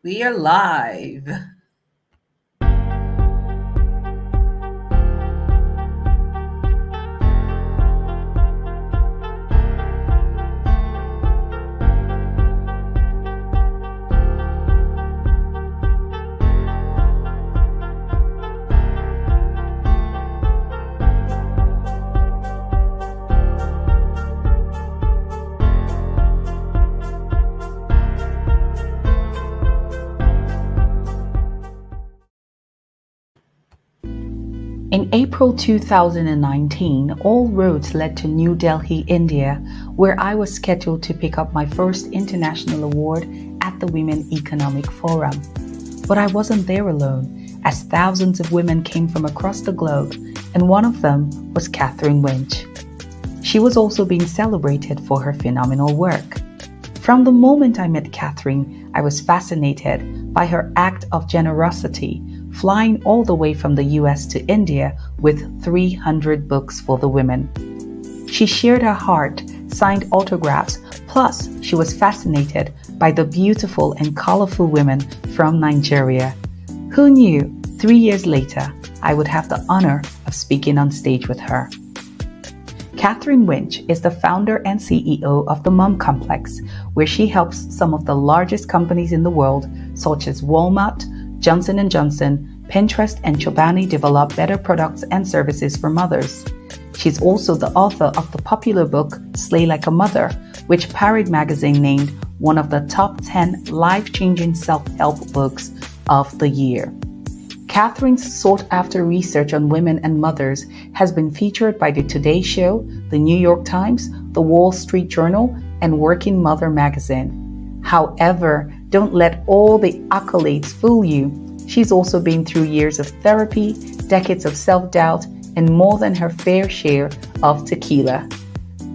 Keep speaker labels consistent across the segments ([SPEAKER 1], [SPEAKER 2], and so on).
[SPEAKER 1] We are live. In April 2019, all roads led to New Delhi, India, where I was scheduled to pick up my first international award at the Women Economic Forum. But I wasn't there alone, as thousands of women came from across the globe, and one of them was Catherine Winch. She was also being celebrated for her phenomenal work. From the moment I met Catherine, I was fascinated by her act of generosity, flying all the way from the US to India with 300 books for the women. She shared her heart, signed autographs, plus she was fascinated by the beautiful and colorful women from Nigeria. Who knew 3 years later I would have the honor of speaking on stage with her? Catherine Winch is the founder and CEO of the Mom Complex, where she helps some of the largest companies in the world, such as Walmart, Johnson & Johnson, Pinterest, and Chobani, develop better products and services for mothers. She's also the author of the popular book Slay Like a Mother, which Parade magazine named one of the top 10 life-changing self-help books of the year. Catherine's sought-after research on women and mothers has been featured by the Today Show, the New York Times, the Wall Street Journal, and Working Mother magazine. However, don't let all the accolades fool you. She's also been through years of therapy, decades of self-doubt, and more than her fair share of tequila.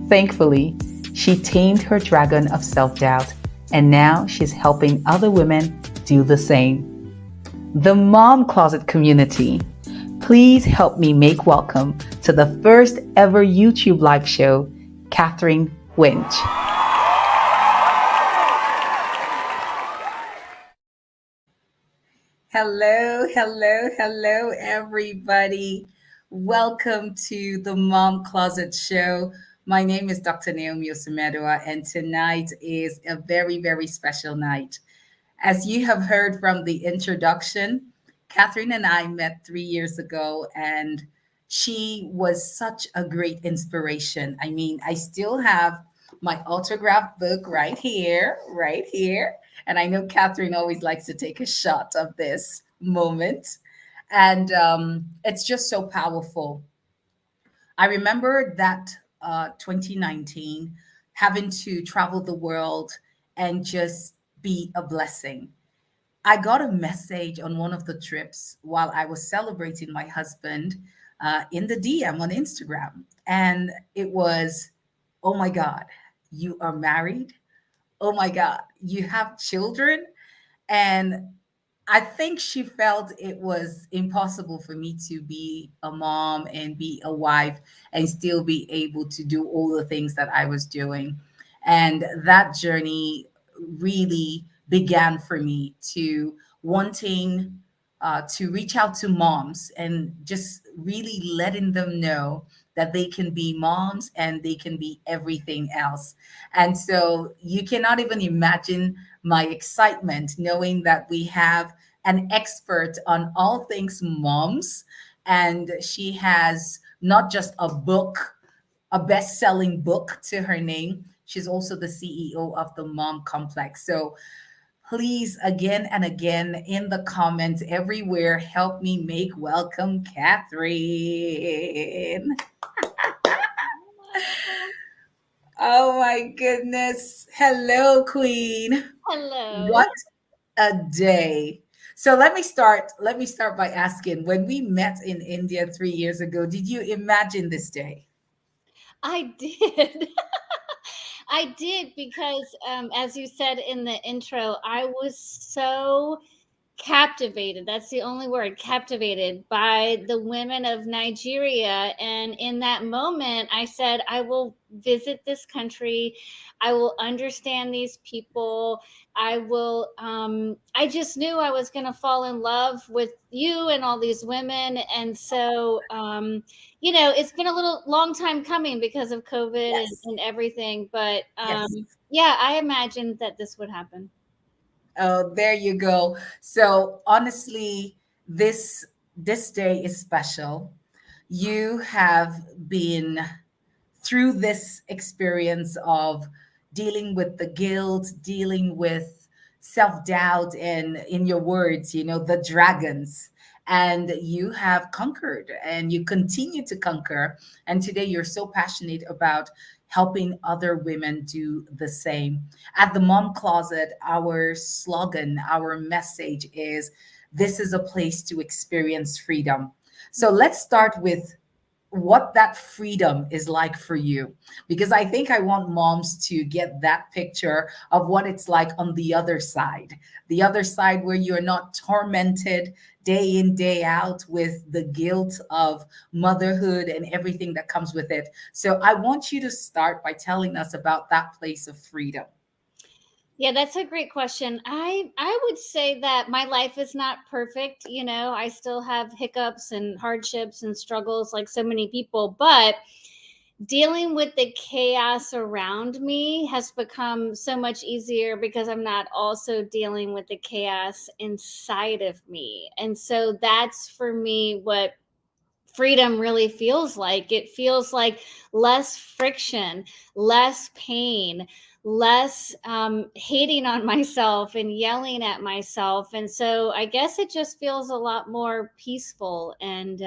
[SPEAKER 1] Thankfully, she tamed her dragon of self-doubt, and now she's helping other women do the same. The Mom Closet community, please help me make welcome to the first ever YouTube live show, Catherine Winch. Hello, everybody. Welcome to the Mom Closet Show. My name is Dr. Naomi Osemedua, and tonight is a very special night. As you have heard from the introduction, Catherine and I met 3 years ago, and she was such a great inspiration. I mean, I still have my autographed book right here. And I know Catherine always likes to take a shot of this moment. And it's just so powerful. I remember that 2019 having to travel the world and just be a blessing. I got a message on one of the trips while I was celebrating my husband in the DM on Instagram. And it was, oh my God, you are married? Oh my God, you have children? And I think she felt it was impossible for me to be a mom and be a wife and still be able to do all the things that I was doing. And that journey really began for me to wanting to reach out to moms and just really letting them know that they can be moms and they can be everything else. And so you cannot even imagine my excitement knowing that we have an expert on all things moms. And she has not just a book, a best selling book to her name, she's also the CEO of the Mom Complex. So please, again and again, in the comments everywhere, help me make welcome Catherine. Oh my goodness. Hello, Queen.
[SPEAKER 2] Hello.
[SPEAKER 1] What a day. So let me start by asking, when we met in India 3 years ago, did you imagine this day?
[SPEAKER 2] I did. I did because, as you said in the intro, I was so captivated. That's the only word, captivated by the women of Nigeria. And in that moment, I said, I will visit this country. I will understand these people. I just knew I was going to fall in love with you and all these women. And so, it's been a little long time coming because of COVID
[SPEAKER 1] Yes.
[SPEAKER 2] and everything. But
[SPEAKER 1] Yes.
[SPEAKER 2] yeah, I imagined that this would happen.
[SPEAKER 1] Oh, there you go. So honestly, this day is special. You have been through this experience of dealing with the guilt, dealing with self doubt, and in your words, the dragons. And you have conquered and you continue to conquer. And today you're so passionate about helping other women do the same. At the Mom Closet, our slogan, our message is this is a place to experience freedom. So let's start with what that freedom is like for you, because I think I want moms to get that picture of what it's like on the other side where you're not tormented day in day out with the guilt of motherhood and everything that comes with it. So I want you to start by telling us about that place of freedom.
[SPEAKER 2] Yeah, that's a great question. I would say that my life is not perfect. I still have hiccups and hardships and struggles like so many people, but dealing with the chaos around me has become so much easier because I'm not also dealing with the chaos inside of me. And so that's for me what freedom really feels like. It feels like less friction, less pain, less hating on myself and yelling at myself. And so I guess it just feels a lot more peaceful and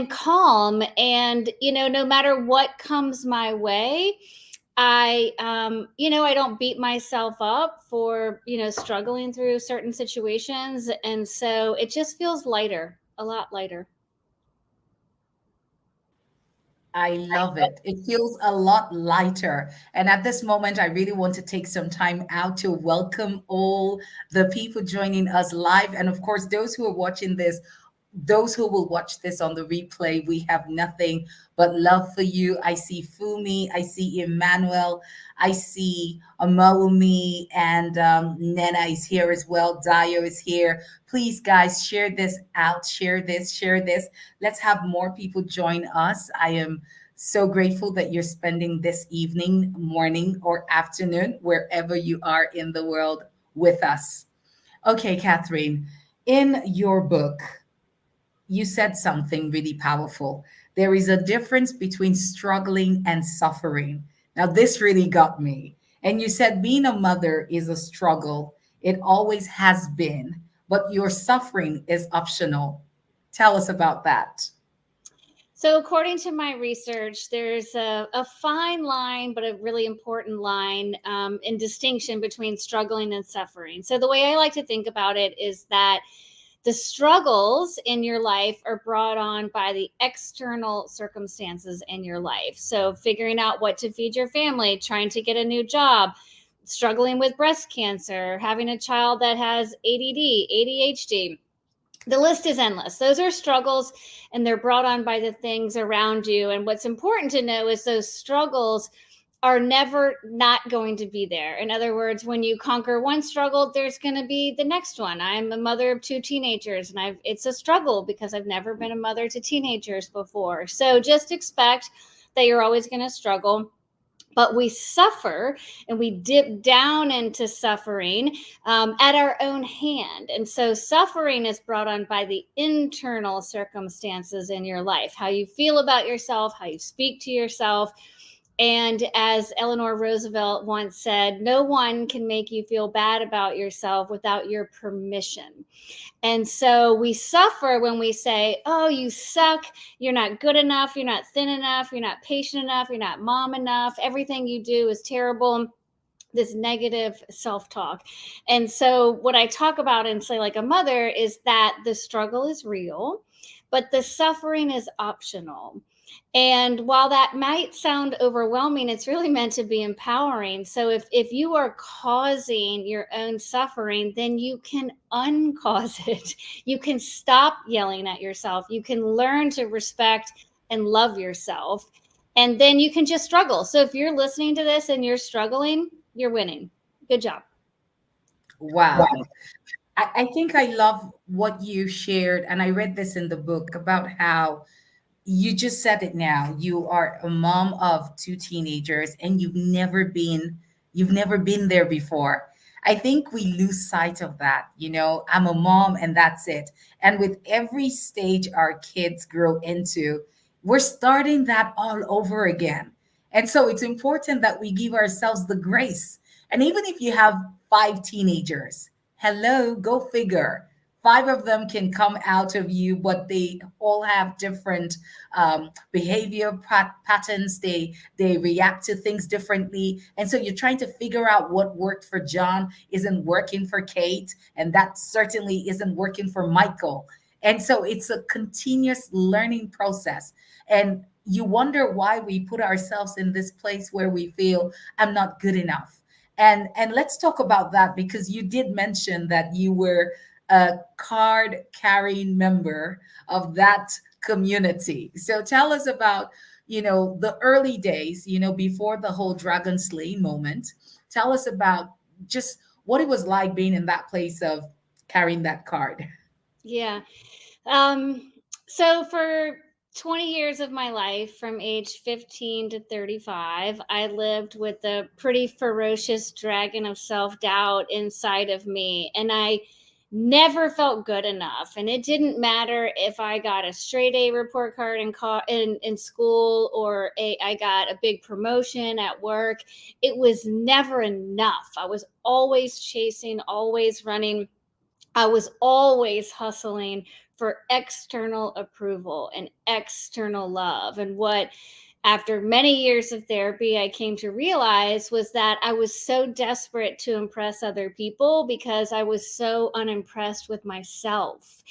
[SPEAKER 2] calm. And no matter what comes my way, I don't beat myself up for struggling through certain situations, and so it just feels lighter, a lot lighter.
[SPEAKER 1] I love it. It feels a lot lighter. And at this moment, I really want to take some time out to welcome all the people joining us live. And of course, those who are watching this, those who will watch this on the replay, we have nothing but love for you. I see Fumi, I see Emmanuel, I see Amaumi, and Nena is here as well. Dio is here. Please, guys, share this out, share this, share this. Let's have more people join us. I am so grateful that you're spending this evening, morning, or afternoon, wherever you are in the world with us. Okay, Catherine, in your book, you said something really powerful. There is a difference between struggling and suffering. Now, this really got me. And you said being a mother is a struggle. It always has been, but your suffering is optional. Tell us about that.
[SPEAKER 2] So, according to my research, there's a fine line, but a really important line in distinction between struggling and suffering. So, the way I like to think about it is that the struggles in your life are brought on by the external circumstances in your life. So, figuring out what to feed your family, trying to get a new job, struggling with breast cancer, having a child that has ADD, ADHD, the list is endless. Those are struggles, and they're brought on by the things around you. And what's important to know is those struggles are never not going to be there. In other words, when you conquer one struggle, there's going to be the next one. I'm a mother of two teenagers, and it's a struggle because I've never been a mother to teenagers before. So just expect that you're always going to struggle, but we suffer and we dip down into suffering at our own hand. And so suffering is brought on by the internal circumstances in your life, how you feel about yourself, how you speak to yourself. And as Eleanor Roosevelt once said, no one can make you feel bad about yourself without your permission. And so we suffer when we say, oh, you suck. You're not good enough. You're not thin enough. You're not patient enough. You're not mom enough. Everything you do is terrible. This negative self talk. And so, what I talk about and say, like a mother, is that the struggle is real, but the suffering is optional. And while that might sound overwhelming, it's really meant to be empowering. So if you are causing your own suffering, then you can uncause it. You can stop yelling at yourself. You can learn to respect and love yourself. And then you can just struggle. So if you're listening to this and you're struggling, you're winning. Good job.
[SPEAKER 3] Wow. I think I love what you shared. And I read this in the book about how you just said it now. You are a mom of two teenagers and you've never been there before. I think we lose sight of that. I'm a mom and that's it. And with every stage our kids grow into, we're starting that all over again. And so it's important that we give ourselves the grace. And even if you have five teenagers, hello, go figure. Five of them can come out of you, but they all have different behavior patterns. They react to things differently, and so you're trying to figure out what worked for John isn't working for Kate, and that certainly isn't working for Michael. And so it's a continuous learning process, and you wonder why we put ourselves in this place where we feel I'm not good enough. And let's talk about that, because you did mention that you were a card carrying member of that community. So tell us about, the early days, before the whole dragon slaying moment. Tell us about just what it was like being in that place of carrying that card.
[SPEAKER 2] Yeah. Um, so for 20 years of my life, from age 15 to 35, I lived with a pretty ferocious dragon of self doubt inside of me. And I never felt good enough. And it didn't matter if I got a straight A report card in school, or I got a big promotion at work. It was never enough. I was always chasing, always running. I was always hustling for external approval and external love. And what, after many years of therapy, I came to realize was that I was so desperate to impress other people because I was so unimpressed with myself.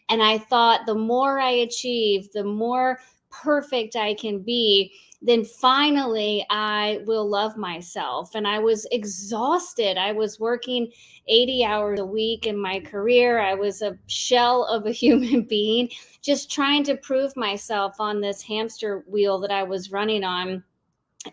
[SPEAKER 2] And I thought the more I achieve, the more perfect I can be, then finally I will love myself. And I was exhausted. I was working 80 hours a week in my career. I was a shell of a human being, just trying to prove myself on this hamster wheel that I was running on.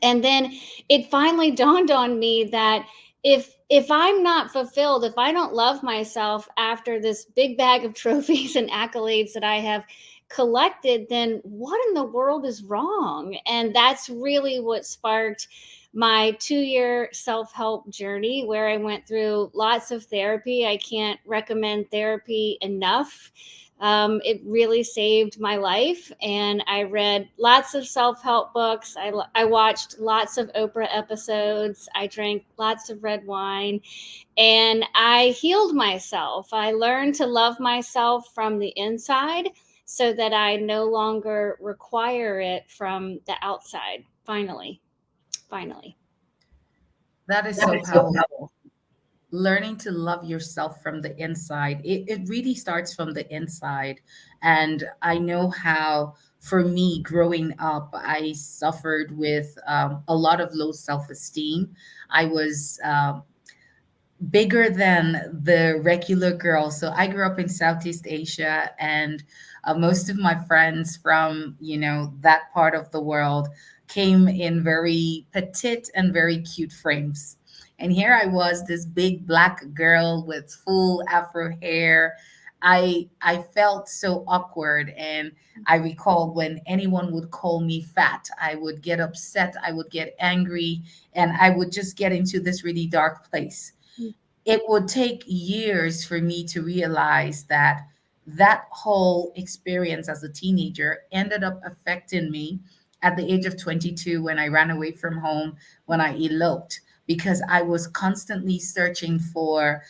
[SPEAKER 2] And then it finally dawned on me that if I'm not fulfilled, if I don't love myself after this big bag of trophies and accolades that I have collected, then what in the world is wrong? And that's really what sparked my 2 year self help journey, where I went through lots of therapy. I can't recommend therapy enough. It really saved my life. And I read lots of self help books. I watched lots of Oprah episodes. I drank lots of red wine, and I healed myself. I learned to love myself from the inside so that I no longer require it from the outside. Finally, finally.
[SPEAKER 3] That is so powerful. Learning to love yourself from the inside. It really starts from the inside. And I know how, for me, growing up, I suffered with a lot of low self esteem. I was bigger than the regular girl. So I grew up in Southeast Asia, and most of my friends from, that part of the world came in very petite and very cute frames. And here I was, this big black girl with full afro hair. I felt so awkward, and I recall when anyone would call me fat, I would get upset, I would get angry, and I would just get into this really dark place. It would take years for me to realize that that whole experience as a teenager ended up affecting me at the age of 22, when I ran away from home, when I eloped, because I was constantly searching for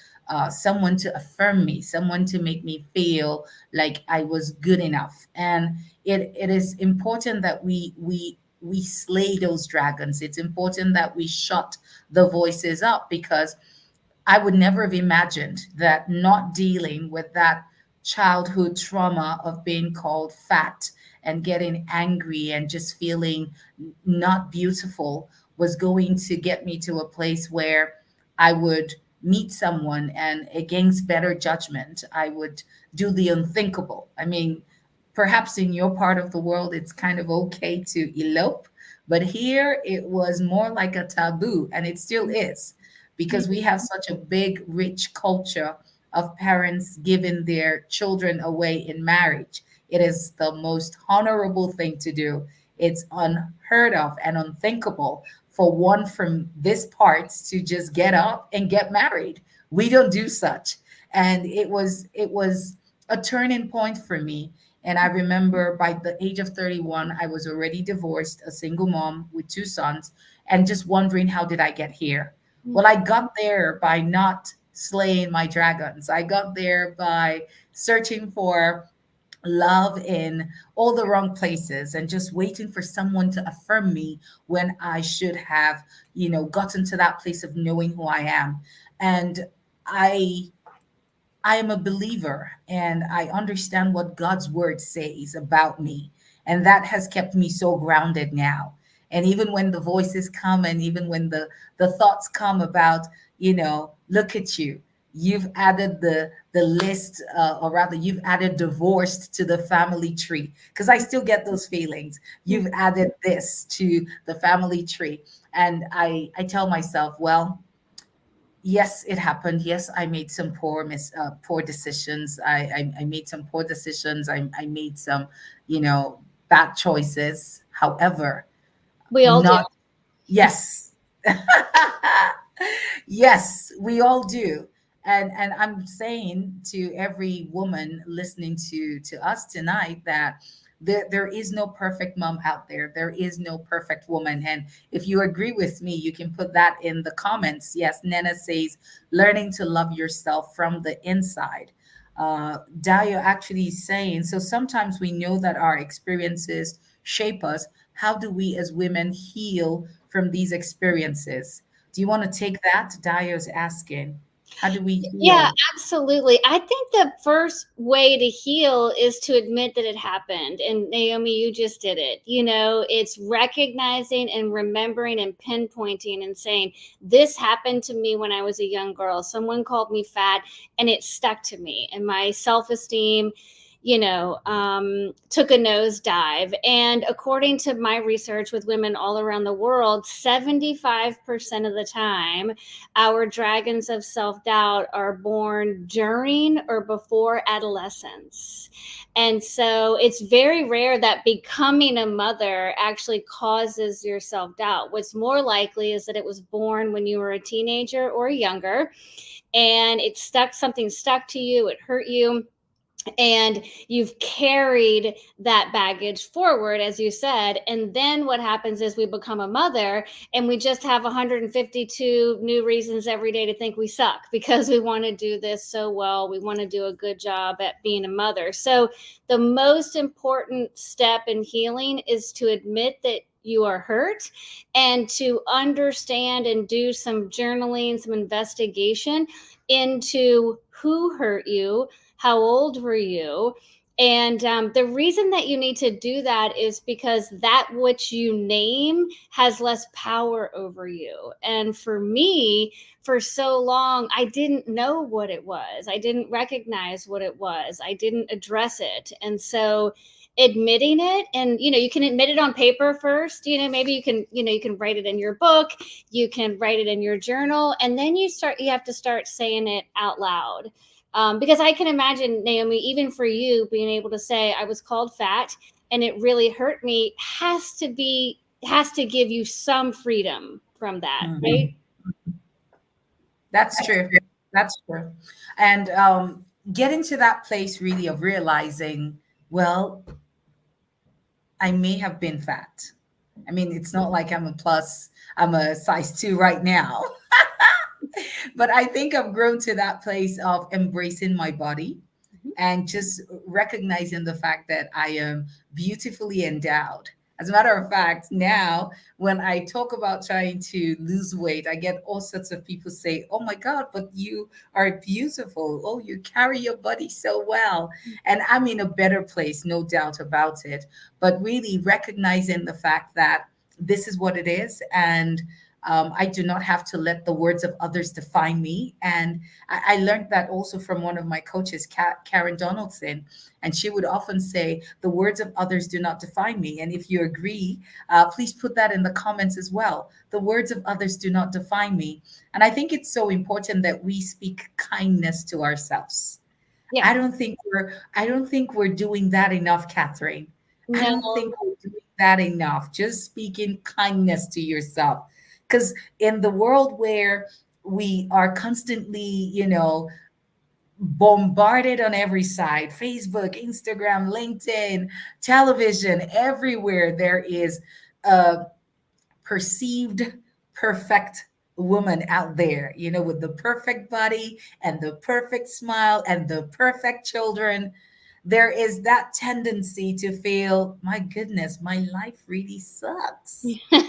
[SPEAKER 3] someone to affirm me, someone to make me feel like I was good enough. And it is important that we slay those dragons. It's important that we shut the voices up, because I would never have imagined that not dealing with that childhood trauma of being called fat and getting angry and just feeling not beautiful was going to get me to a place where I would meet someone and against better judgment, I would do the unthinkable. I mean, perhaps in your part of the world, it's kind of okay to elope, but here it was more like a taboo, and it still is, because we have such a big, rich culture of parents giving their children away in marriage. It is the most honorable thing to do. It's unheard of and unthinkable for one from this parts to just get up and get married. We don't do such. And it was a turning point for me. And I remember by the age of 31, I was already divorced, a single mom with two sons, and just wondering, how did I get here? Well, I got there by not slaying my dragons. I got there by searching for love in all the wrong places and just waiting for someone to affirm me when I should have, gotten to that place of knowing who I am. And I I am a believer and I understand what God's word says about me. And that has kept me so grounded now. And even when the voices come and even when the thoughts come about, look at you, you've added the list, or rather, you've added divorced to the family tree. Because I still get those feelings. You've added this to the family tree. And I tell myself, well, yes, it happened. Yes, I made some poor decisions. I made some poor decisions. I made some, you know, bad choices. However,
[SPEAKER 2] We all do.
[SPEAKER 3] not yes. Yes, we all do. And I'm saying to every woman listening to us tonight that there is no perfect mom out there. There is no perfect woman. And if you agree with me, you can put that in the comments. Yes, Nena says learning to love yourself from the inside. Dio actually saying, so sometimes we know that our experiences shape us. How do we as women heal from these experiences? Do you want to take that? Dio's asking. How do we
[SPEAKER 2] Yeah,
[SPEAKER 3] heal?
[SPEAKER 2] absolutely. I think the first way to heal is to admit that it happened. And Naomi, you just did it. It's recognizing and remembering and pinpointing and saying, this happened to me when I was a young girl. Someone called me fat and it stuck to me. And my self esteem, took a nosedive. And according to my research with women all around the world, 75% of the time, our dragons of self doubt are born during or before adolescence. And so it's very rare that becoming a mother actually causes your self doubt. What's more likely is that it was born when you were a teenager or younger, and something stuck to you, it hurt you, and you've carried that baggage forward, as you said. And then what happens is we become a mother and we just have 152 new reasons every day to think we suck because we want to do this so well. We want to do a good job at being a mother. So the most important step in healing is to admit that you are hurt and to understand and do some journaling, some investigation into who hurt you, how old were you? And the reason that you need to do that is because that which you name has less power over you. And for me, for so long, I didn't know what it was. I didn't recognize what it was. I didn't address it. And so admitting it, and you can admit it on paper first. Maybe you can write it in your book, you can write it in your journal, and then you have to start saying it out loud. Because I can imagine, Naomi, even for you, being able to say, I was called fat and it really hurt me, has to give you some freedom from that,
[SPEAKER 3] Mhm.
[SPEAKER 2] right?
[SPEAKER 3] That's true. That's true. And getting to that place really of realizing, well, I may have been fat. I mean, it's not like I'm a size two right now. But I think I've grown to that place of embracing my body and just recognizing the fact that I am beautifully endowed. As a matter of fact, now when I talk about trying to lose weight, I get all sorts of people say, "Oh my God, but you are beautiful. Oh, you carry your body so well." And I'm in a better place, no doubt about it. But really recognizing the fact that this is what it is. And I do not have to let the words of others define me. And I learned that also from one of my coaches, Karen Donaldson. And she would often say, "The words of others do not define me." And if you agree, please put that in the comments as well. The words of others do not define me. And I think it's so important that we speak kindness to ourselves.
[SPEAKER 2] Yeah.
[SPEAKER 3] I don't think we're doing that enough, Catherine. I don't
[SPEAKER 2] No.
[SPEAKER 3] think we're doing that enough. Just speaking kindness to yourself. Because in the world where we are constantly, bombarded on every side, Facebook, Instagram, LinkedIn, television, everywhere there is a perceived perfect woman out there, with the perfect body and the perfect smile and the perfect children. There is that tendency to feel, my goodness, my life really sucks. I'm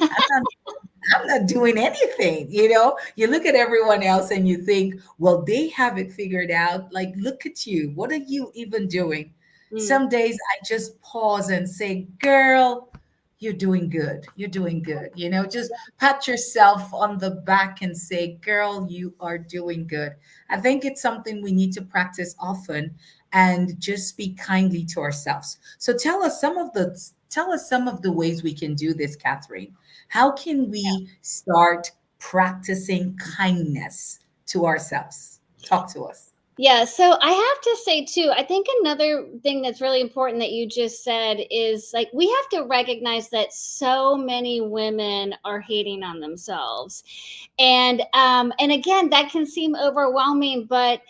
[SPEAKER 3] not I'm not doing anything. You look at everyone else and you think, well, they have it figured out. Like, look at you. What are you even doing?
[SPEAKER 2] Mm.
[SPEAKER 3] Some days I just pause and say, girl, you're doing good. You're doing good. Just pat yourself on the back and say, girl, you are doing good. I think it's something we need to practice often and just speak kindly to ourselves. So tell us some of the ways we can do this, Catherine. How can we start practicing kindness to ourselves? Talk to us.
[SPEAKER 2] Yeah, so I have to say too, I think another thing that's really important that you just said is like we have to recognize that so many women are hating on themselves. And again, that can seem overwhelming, but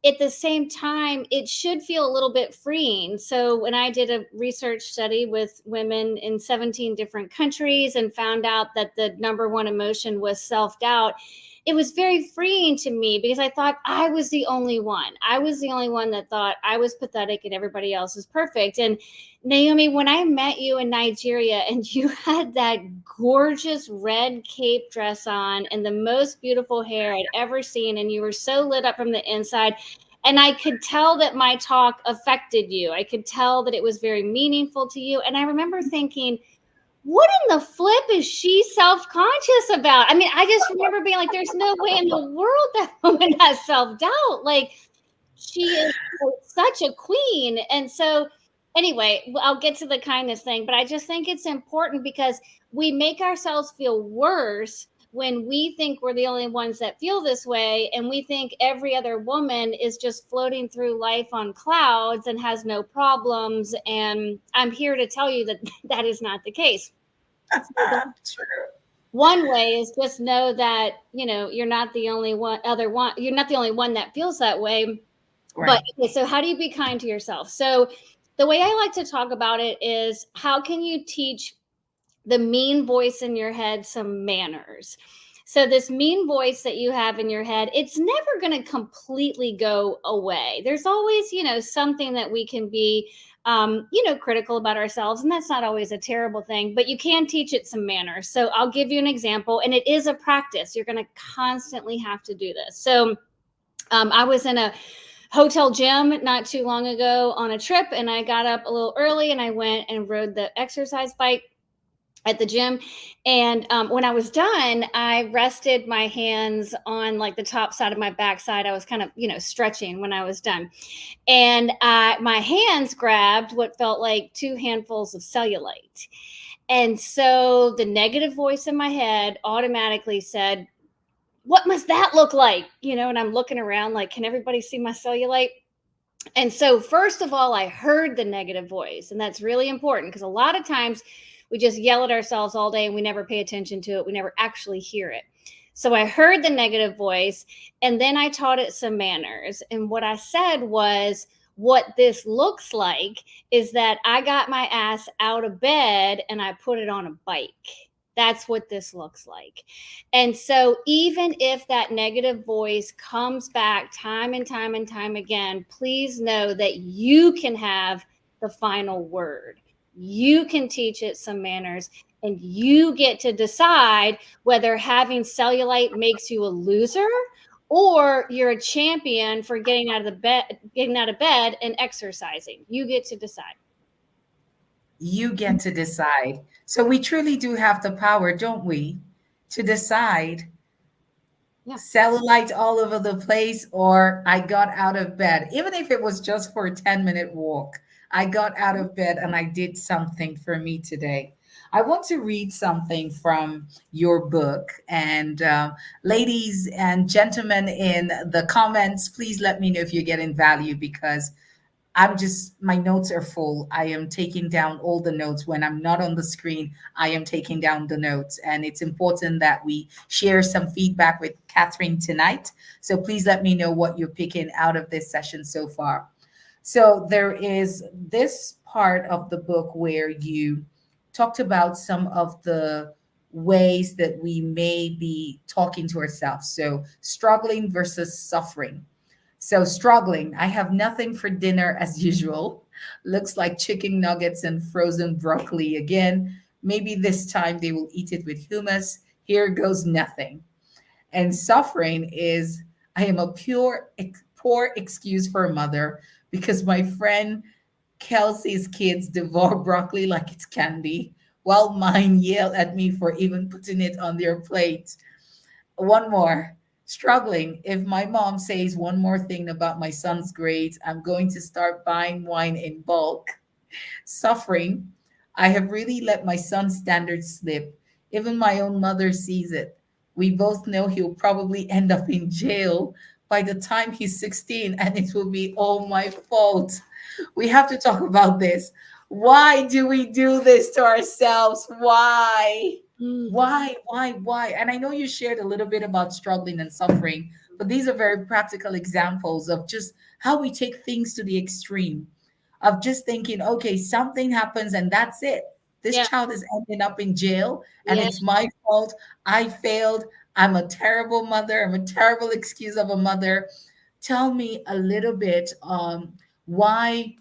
[SPEAKER 2] at the same time, it should feel a little bit freeing. So when I did a research study with women in 17 different countries and found out that the number one emotion was self-doubt, it was very freeing to me because I thought I was the only one. I was the only one that thought I was pathetic and everybody else is perfect. And Naomi, when I met you in Nigeria and you had that gorgeous red cape dress on and the most beautiful hair I'd ever seen, and you were so lit up from the inside, and I could tell that my talk affected you. I could tell that it was very meaningful to you. And I remember thinking, what in the flip is she self-conscious about? I mean, I just remember being like, there's no way in the world that woman has self-doubt. Like, she is such a queen. And so, anyway, I'll get to the kindness thing, but I just think it's important because we make ourselves feel worse when we think we're the only ones that feel this way, and we think every other woman is just floating through life on clouds and has no problems. And I'm here to tell you that that is not the case.
[SPEAKER 3] True.
[SPEAKER 2] One way is just know that you're not the only one, you're not the only one that feels that way. But
[SPEAKER 3] Right.
[SPEAKER 2] okay, so how do you be kind to yourself? So the way I like to talk about it is, how can you teach the mean voice in your head some manners? So this mean voice that you have in your head, it's never going to completely go away. There's always, something that we can be critical about ourselves, and that's not always a terrible thing, but you can teach it some manners. So I'll give you an example, and it is a practice. You're going to constantly have to do this. So I was in a hotel gym not too long ago on a trip, and I got up a little early and I went and rode the exercise bike at the gym. And when I was done, I rested my hands on like the top side of my backside. I was kind of, stretching when I was done. And my hands grabbed what felt like two handfuls of cellulite. And so the negative voice in my head automatically said, what must that look like? And I'm looking around like, can everybody see my cellulite? And so, first of all, I heard the negative voice. And that's really important because a lot of times we just yell at ourselves all day and we never pay attention to it. We never actually hear it. So I heard the negative voice, and then I taught it some manners. And what I said was, what this looks like is that I got my ass out of bed and I put it on a bike. That's what this looks like. And so, even if that negative voice comes back time and time and time again, please know that you can have the final word. You can teach it some manners, and you get to decide whether having cellulite makes you a loser or you're a champion for getting out of bed and exercising. You get to decide.
[SPEAKER 3] You get to decide. So we truly do have the power, don't we, to decide
[SPEAKER 2] Yeah.
[SPEAKER 3] cellulite all over the place, or I got out of bed, even if it was just for a 10-minute walk. I got out of bed and I did something for me today. I want to read something from your book. And ladies and gentlemen in the comments, please let me know if you're getting value, because my notes are full. I am taking down all the notes. When I'm not on the screen, I am taking down the notes. And it's important that we share some feedback with Catherine tonight. So please let me know what you're picking out of this session so far. So there is this part of the book where you talked about some of the ways that we may be talking to ourselves. So struggling versus suffering. So struggling. I have nothing for dinner as usual. Looks like chicken nuggets and frozen broccoli again. Maybe this time they will eat it with hummus. Here goes nothing. And suffering is I am a poor excuse for a mother because my friend Kelsey's kids devour broccoli like it's candy, while mine yell at me for even putting it on their plate. One more. Struggling. If my mom says one more thing about my son's grades, I'm going to start buying wine in bulk. Suffering. I have really let my son's standards slip. Even my own mother sees it. We both know he'll probably end up in jail by the time he's 16, and it will be all my fault. We have to talk about this. Why do we do this to ourselves? Why? Why? And I know you shared a little bit about struggling and suffering, but these are very practical examples of just how we take things to the extreme of just thinking, okay, something happens and that's it. This
[SPEAKER 2] Yeah.
[SPEAKER 3] child is ending up in jail and
[SPEAKER 2] Yeah.
[SPEAKER 3] it's my fault. I failed. I'm a terrible mother. I'm a terrible excuse of a mother. Tell me a little bit why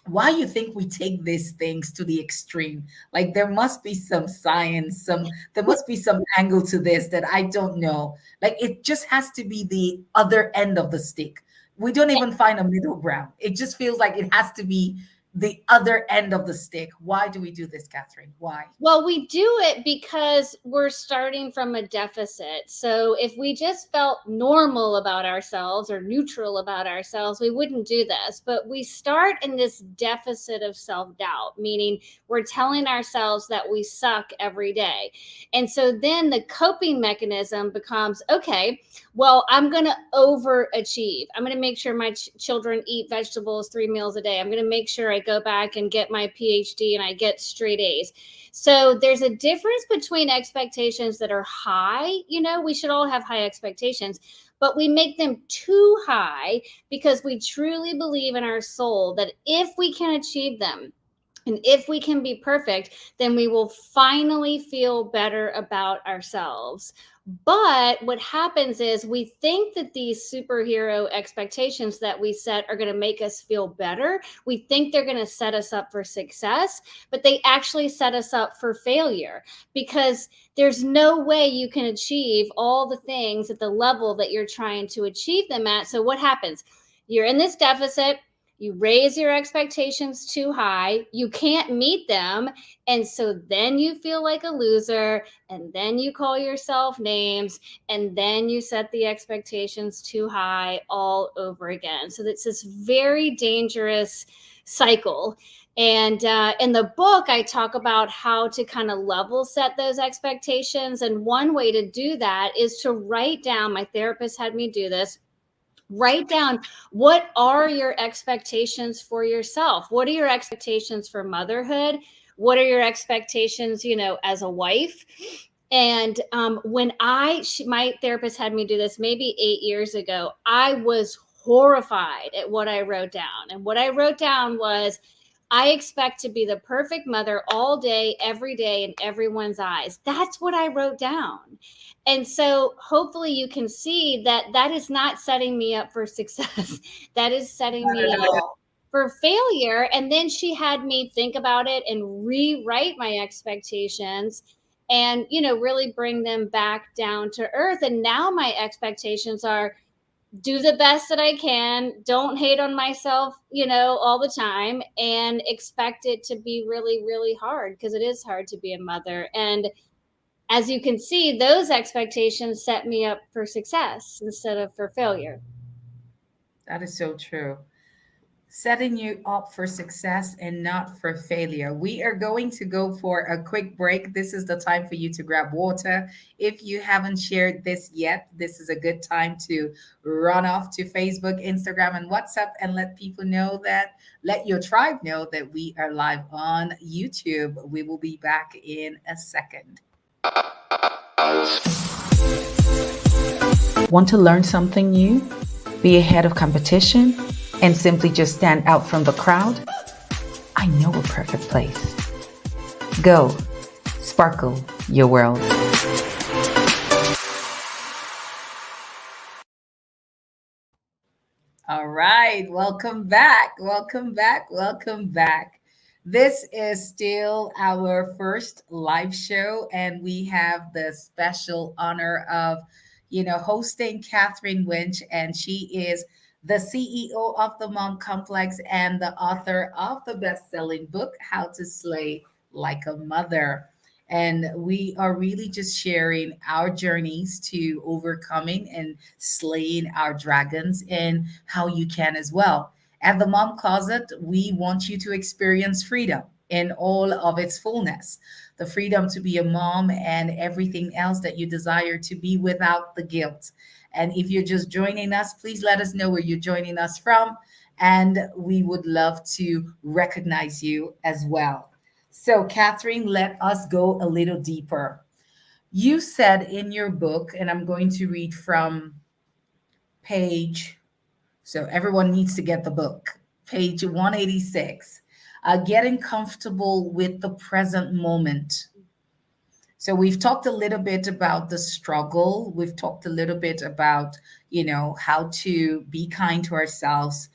[SPEAKER 3] why you think we take these things to the extreme. Like there must be some science, some there must be some angle to this that I don't know. Like it just has to be the other end of the stick. We don't even find a middle ground. It just feels like it has to be the other end of the stick. Why do we do this, Catherine? Why?
[SPEAKER 2] Well, we do it because we're starting from a deficit. So if we just felt normal about ourselves or neutral about ourselves, we wouldn't do this. But we start in this deficit of self doubt, meaning we're telling ourselves that we suck every day. And so then the coping mechanism becomes okay, well, I'm going to overachieve. I'm going to make sure my children eat vegetables 3 meals a day. I'm going to make sure I go back and get my PhD and I get straight A's. So there's a difference between expectations that are high. We should all have high expectations, but we make them too high because we truly believe in our soul that if we can achieve them, and if we can be perfect, then we will finally feel better about ourselves. But what happens is we think that these superhero expectations that we set are going to make us feel better. We think they're going to set us up for success, but they actually set us up for failure because there's no way you can achieve all the things at the level that you're trying to achieve them at. So what happens? You're in this deficit. You raise your expectations too high, you can't meet them. And so then you feel like a loser, and then you call yourself names, and then you set the expectations too high all over again. So it's this very dangerous cycle. And in the book, I talk about how to kind of level set those expectations. And one way to do that is to write down, my therapist had me do this. Write down, what are your expectations for yourself? What are your expectations for motherhood? What are your expectations, as a wife? And when my therapist had me do this maybe 8 years ago, I was horrified at what I wrote down. And what I wrote down was, I expect to be the perfect mother all day, every day, in everyone's eyes. That's what I wrote down. And so hopefully you can see that that is not setting me up for success. That is setting
[SPEAKER 3] Not
[SPEAKER 2] me
[SPEAKER 3] at
[SPEAKER 2] up
[SPEAKER 3] all.
[SPEAKER 2] for failure. And then she had me think about it and rewrite my expectations and, really bring them back down to earth. And now my expectations are do the best that I can, don't hate on myself, all the time, and expect it to be really, really hard because it is hard to be a mother. And as you can see, those expectations set me up for success instead of for failure.
[SPEAKER 3] That is so true. Setting you up for success and not for failure. We are going to go for a quick break. This is the time for you to grab water. If you haven't shared this yet, this is a good time to run off to Facebook, Instagram, and WhatsApp and let your tribe know that we are live on YouTube. We will be back in a second.
[SPEAKER 1] Want to learn something new? Be ahead of competition? And simply just stand out from the crowd? I know a perfect place. Go, sparkle your world.
[SPEAKER 3] All right, welcome back. Welcome back. Welcome back. This is still our first live show, and we have the special honor of, hosting Catherine Winch, and she is the CEO of the Mom Complex and the author of the best-selling book, How to Slay Like a Mother. And we are really just sharing our journeys to overcoming and slaying our dragons and how you can as well. At the Mom Closet, we want you to experience freedom in all of its fullness, the freedom to be a mom and everything else that you desire to be without the guilt. And if you're just joining us, please let us know where you're joining us from. And we would love to recognize you as well. So, Catherine, let us go a little deeper. You said in your book, and I'm going to read from page, so everyone needs to get the book, page 186, getting comfortable with the present moment. So we've talked a little bit about the struggle. We've talked a little bit about, how to be kind to ourselves.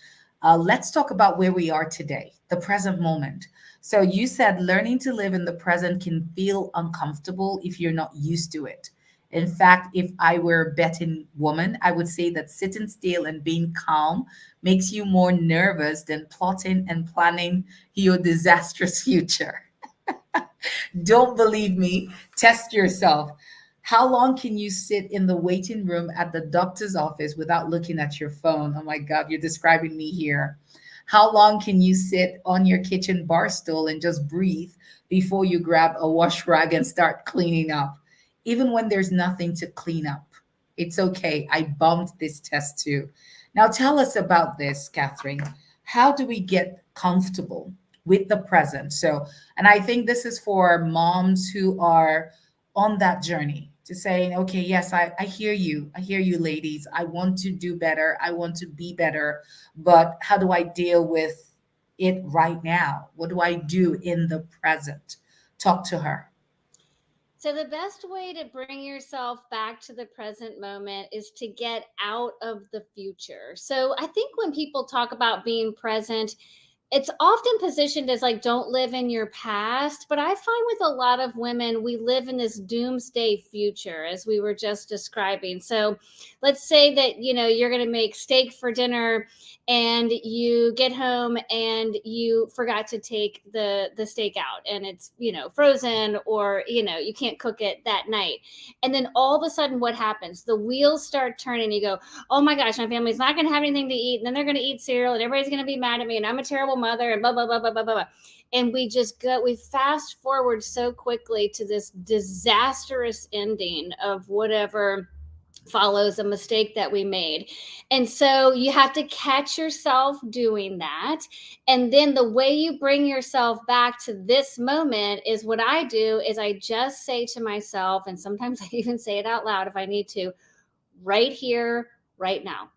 [SPEAKER 3] Let's talk about where we are today, the present moment. So you said learning to live in the present can feel uncomfortable if you're not used to it. In fact, if I were a betting woman, I would say that sitting still and being calm makes you more nervous than plotting and planning your disastrous future. Don't believe me? Test yourself. How long can you sit in the waiting room at the doctor's office without looking at your phone? Oh my God, you're describing me here. How long can you sit on your kitchen bar stool and just breathe before you grab a wash rag and start cleaning up? Even when there's nothing to clean up. It's okay. I bumped this test too. Now tell us about this, Catherine. How do we get comfortable with the present? So, and I think this is for moms who are on that journey to saying, okay, yes, I hear you. I hear you, ladies. I want to do better. I want to be better. But how do I deal with it right now? What do I do in the present? Talk to her.
[SPEAKER 2] So, the best way to bring yourself back to the present moment is to get out of the future. So, I think when people talk about being present, it's often positioned as like don't live in your past, but I find with a lot of women we live in this doomsday future as we were just describing. So let's say that you're going to make steak for dinner and you get home and you forgot to take the steak out and it's frozen, or you can't cook it that night. And then all of a sudden what happens? The wheels start turning. You go, oh my gosh, my family's not going to have anything to eat. And then they're going to eat cereal and everybody's going to be mad at me and I'm a terrible mother and blah, blah, blah, blah, blah, blah, blah. And we fast forward so quickly to this disastrous ending of whatever follows a mistake that we made. And so you have to catch yourself doing that. And then the way you bring yourself back to this moment is what I do is I just say to myself, and sometimes I even say it out loud if I need to, right here, right now.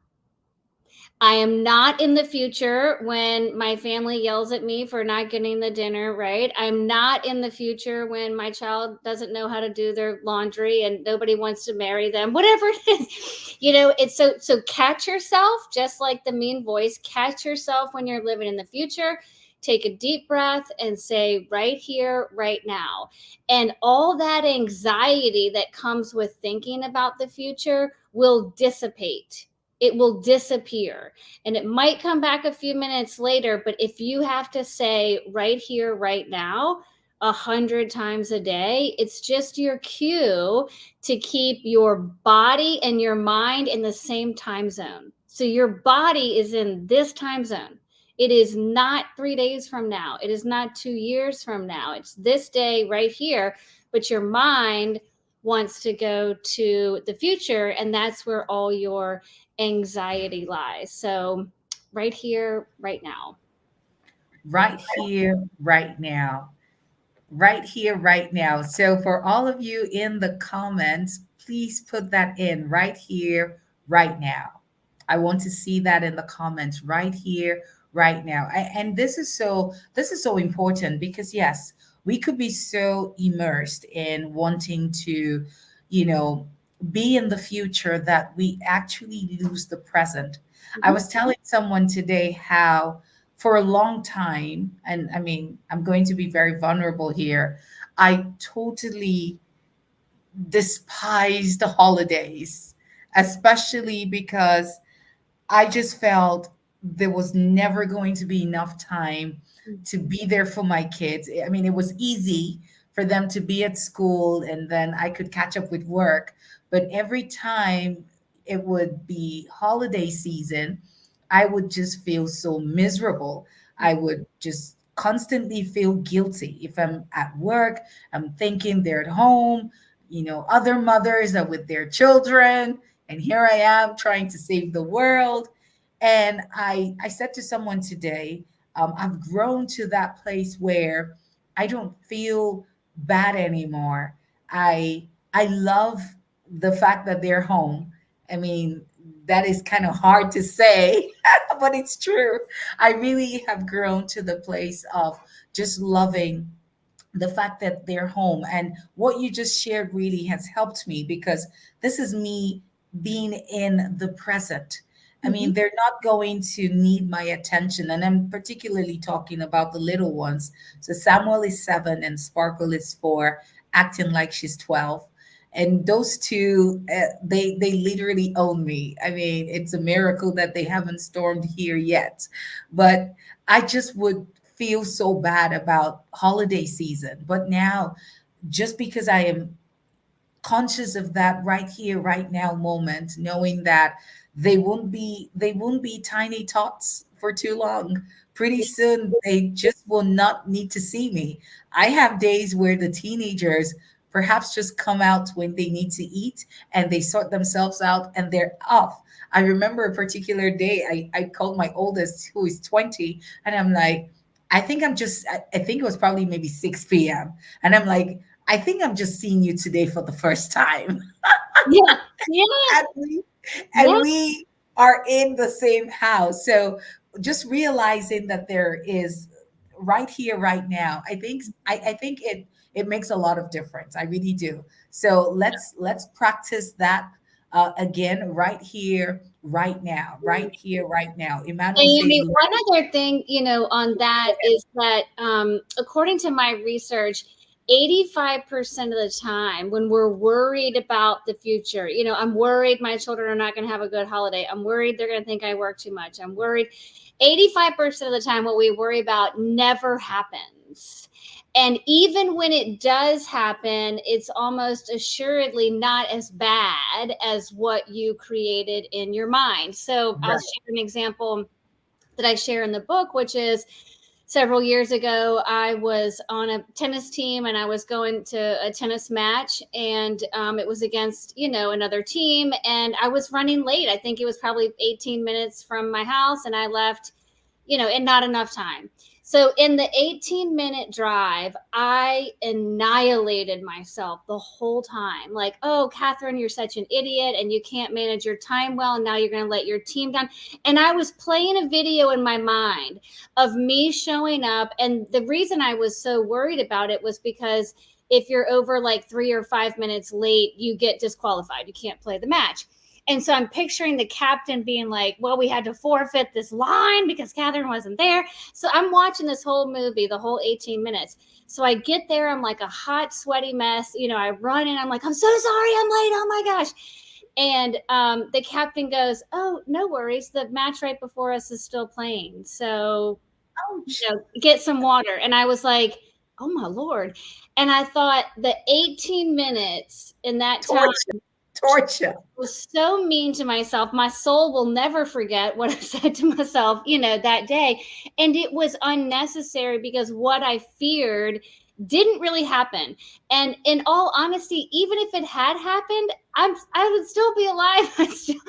[SPEAKER 2] I am not in the future when my family yells at me for not getting the dinner right. I'm not in the future when my child doesn't know how to do their laundry and nobody wants to marry them. Whatever it is, it's so catch yourself, just like the mean voice. Catch yourself when you're living in the future. Take a deep breath and say, right here, right now. And all that anxiety that comes with thinking about the future will dissipate. It will disappear, and it might come back a few minutes later. But if you have to say right here, right now, 100 times a day, it's just your cue to keep your body and your mind in the same time zone. So your body is in this time zone. It is not 3 days from now. It is not 2 years from now. It's this day right here. But your mind wants to go to the future, and that's where all your anxiety lies. So, right here, right now.
[SPEAKER 3] Right here, right now. Right here, right now. So, for all of you in the comments, please put that in right here, right now. I want to see that in the comments right here, right now. And this is so important because yes, we could be so immersed in wanting to, you know, be in the future that we actually lose the present. I
[SPEAKER 2] Mhm.
[SPEAKER 3] was telling someone today how for a long time, and I mean, I'm going to be very vulnerable here. I totally despise the holidays, especially because I just felt there was never going to be enough time to be there for my kids. I mean, it was easy for them to be at school and then I could catch up with work. But every time it would be holiday season, I would just feel so miserable. I would just constantly feel guilty. If I'm at work, I'm thinking they're at home, other mothers are with their children and here I am trying to save the world. And I said to someone today, I've grown to that place where I don't feel bad anymore. I love the fact that they're home. I mean, that is kind of hard to say, but it's true. I really have grown to the place of just loving the fact that they're home. And what you just shared really has helped me because this is me being in the present. I
[SPEAKER 2] Mhm.
[SPEAKER 3] mean, they're not going to need my attention. And I'm particularly talking about the little ones. So Samuel is 7 and Sparkle is 4, acting like she's 12. And those two, they literally own me. I mean, it's a miracle that they haven't stormed here yet. But I just would feel so bad about holiday season. But now, just because I am conscious of that right here, right now moment, knowing that they won't be tiny tots for too long. Pretty soon they just will not need to see me. I have days where the teenagers perhaps just come out when they need to eat and they sort themselves out and they're off. I remember a particular day I called my oldest who is 20 and I'm like, I think it was probably maybe 6 p.m. And I'm like, I think I'm just seeing you today for the first time.
[SPEAKER 2] Yeah. Yeah.
[SPEAKER 3] And we,
[SPEAKER 2] Yeah.
[SPEAKER 3] and we are in the same house. So just realizing that there is right here, right now, I think it makes a lot of difference. I really do. So let's practice that again right here, right now, right here, right now. Emmanuel
[SPEAKER 2] And I
[SPEAKER 3] says,
[SPEAKER 2] mean, one other thing, on that is that, according to my research, 85% of the time when we're worried about the future, I'm worried my children are not going to have a good holiday. I'm worried they're going to think I work too much. I'm worried. 85% of the time, what we worry about never happens. And even when it does happen, it's almost assuredly not as bad as what you created in your mind. So I'll
[SPEAKER 3] right,
[SPEAKER 2] share an example that I share in the book, which is several years ago, I was on a tennis team and I was going to a tennis match, and it was against, another team. And I was running late. I think it was probably 18 minutes from my house, and I left, and not enough time. So in the 18-minute drive, I annihilated myself the whole time. Like, oh, Catherine, you're such an idiot and you can't manage your time well. And now you're going to let your team down. And I was playing a video in my mind of me showing up. And the reason I was so worried about it was because if you're over like 3 or 5 minutes late, you get disqualified. You can't play the match. And so I'm picturing the captain being like, well, we had to forfeit this line because Catherine wasn't there. So I'm watching this whole movie, the whole 18 minutes. So I get there, I'm like a hot, sweaty mess. I run in, I'm like, I'm so sorry, I'm late. Oh my gosh. And the captain goes, oh, no worries. The match right before us is still playing. So,
[SPEAKER 3] Ouch.
[SPEAKER 2] get some water. And I was like, oh my Lord. And I thought the 18 minutes in that time
[SPEAKER 3] Torture. Torture.
[SPEAKER 2] was so mean to myself. My soul will never forget what I said to myself, that day. And it was unnecessary because what I feared didn't really happen. And in all honesty, even if it had happened, I would still be alive. I still,